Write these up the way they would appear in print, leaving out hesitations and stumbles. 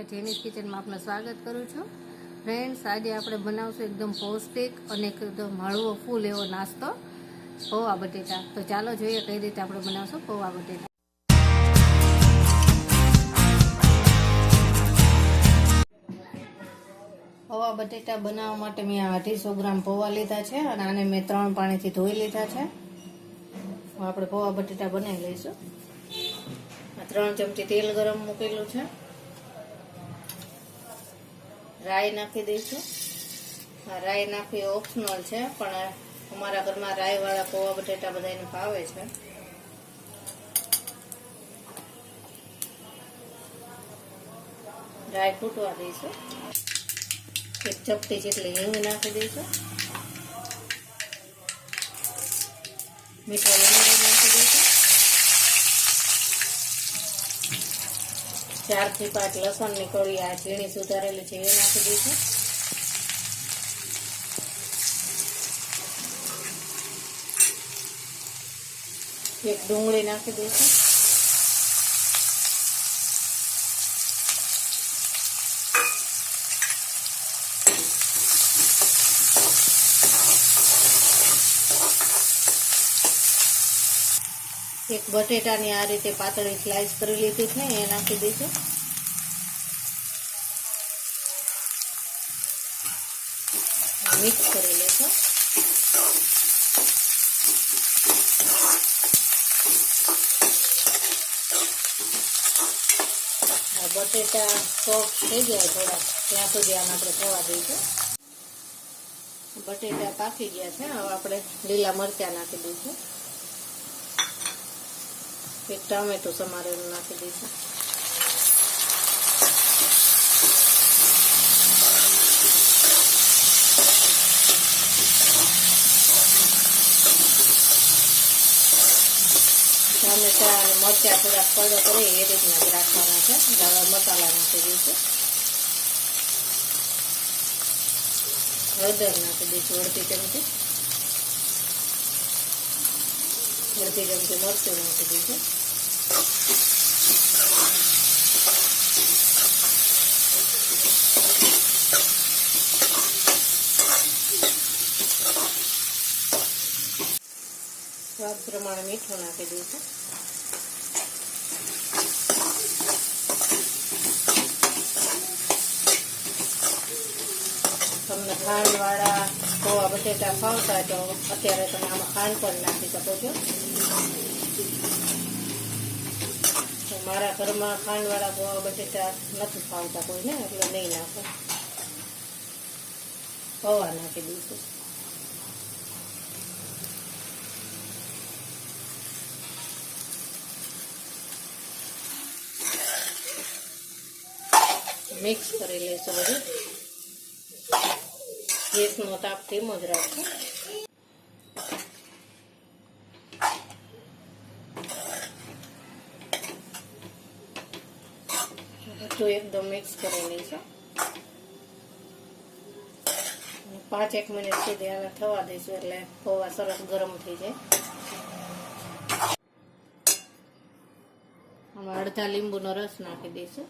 જેનીસ કિચનમાં આપનું સ્વાગત કરું છું। ફ્રેન્ડ્સ, આજે આપણે બનાવશું એકદમ પૌષ્ટિક અને એકદમ હળવો ફૂલ એવો નાસ્તો, પૌવા બટેટા। તો ચાલો જોઈએ કઈ રીતે આપણે બનાવશું પૌવા બટેટા। પૌવા બટેટા બનાવવા માટે મેં 250 ગ્રામ પૌવા લીધા છે અને આને મેં 3 પાણીથી ધોઈ લીધા છે। આપણે પૌવા બટેટા બનાવી લઈશું। 3 ચમચી તેલ ગરમ મૂકેલું છે। રાઈ નાખી દઈશું। રાઈ નાખવી ઓપ્શનલ છે, પણ અમારા ઘરમાં રાઈ વાળા પૌવા બટેટા બધાને ભાવે છે। રાઈ ફૂટવા દઈશું। 1 ચપટી જેટલી હિંગ નાખી દઈશું। મીઠો લીમડો નાખી દઈશું। 4 થી 5 લસણની કળી આ ઝીણી સુધારેલી છે એ નાખી દઈશું। એક ડુંગળી નાખી દઈશું। એક બટેટાની આ રીતે પાતળી સ્લાઈસ કરી લીધી છે એ નાખી દઈશું। મિક્સ કરી લઈશું। બટેટા સોફ્ટ થઈ જાય થોડા ત્યાં સુધી આને આપણે થવા દઈશું। બટેટા પાકી ગયા છે। હવે આપણે લીલા મરચાં નાખી દઈશું। 1 ટામેટું સમારેલું નાખી દઈશું। ટામેટા અને મરચાં થોડા કડક રહે એ રીતના જ રાખવાના છે। હવે મસાલા નાખી દઈશું। હળદર નાખી દઈશું 1/2 ચમચી। 1/2 ચમચી મરચું નાખી દઈશું। સ્વાદ પ્રમાણે મીઠું નાખી દઈશું। તમને ખાંડ વાળા પૌવા બટેટા ખાવતા હોય તો અત્યારે તમે આમાં ખાંડ પણ નાખી શકો છો। મારા ઘરમાં ખાંડ વાળા પૌવા બટેટા નથી ખાવતા કોઈને, એટલે નહીં નાખો। પૌવા નાખી દઈશું। મિક્સ કરી લઈશું બધું। ગેસનો તાપ ધીમો જ રાખો। બધું એકદમ મિક્સ કરી લઈશું। 5-1 મિનિટ સુધી આને થવા દઈશું એટલે પૌવા સરસ ગરમ થઈ જાય। આમાં અડધા લીંબુનો રસ નાખી દઈશું।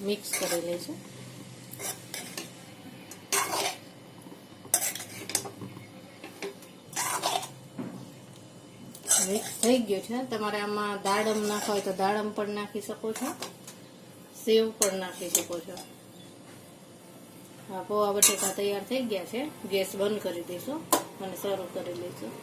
મિક્સ કરી લઈશું। મિક્સ થઈ ગયું છે। તમારે આમાં દાડમ નાખવા હોય તો દાડમ પણ નાખી શકો છો, સેવ પણ નાખી શકો છો। આ પૌવા બટેટા તૈયાર થઈ ગયા છે। ગેસ બંધ કરી દઈશું અને સર્વ કરી લઈશું।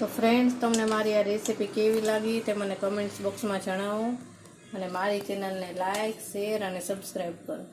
તો ફ્રેન્ડ્સ, તમને મારી આ રેસીપી કેવી લાગી તે મને કમેન્ટ્સ બોક્સમાં જણાવો અને મારી ચેનલને લાઈક, શેર અને સબસ્ક્રાઈબ કરો।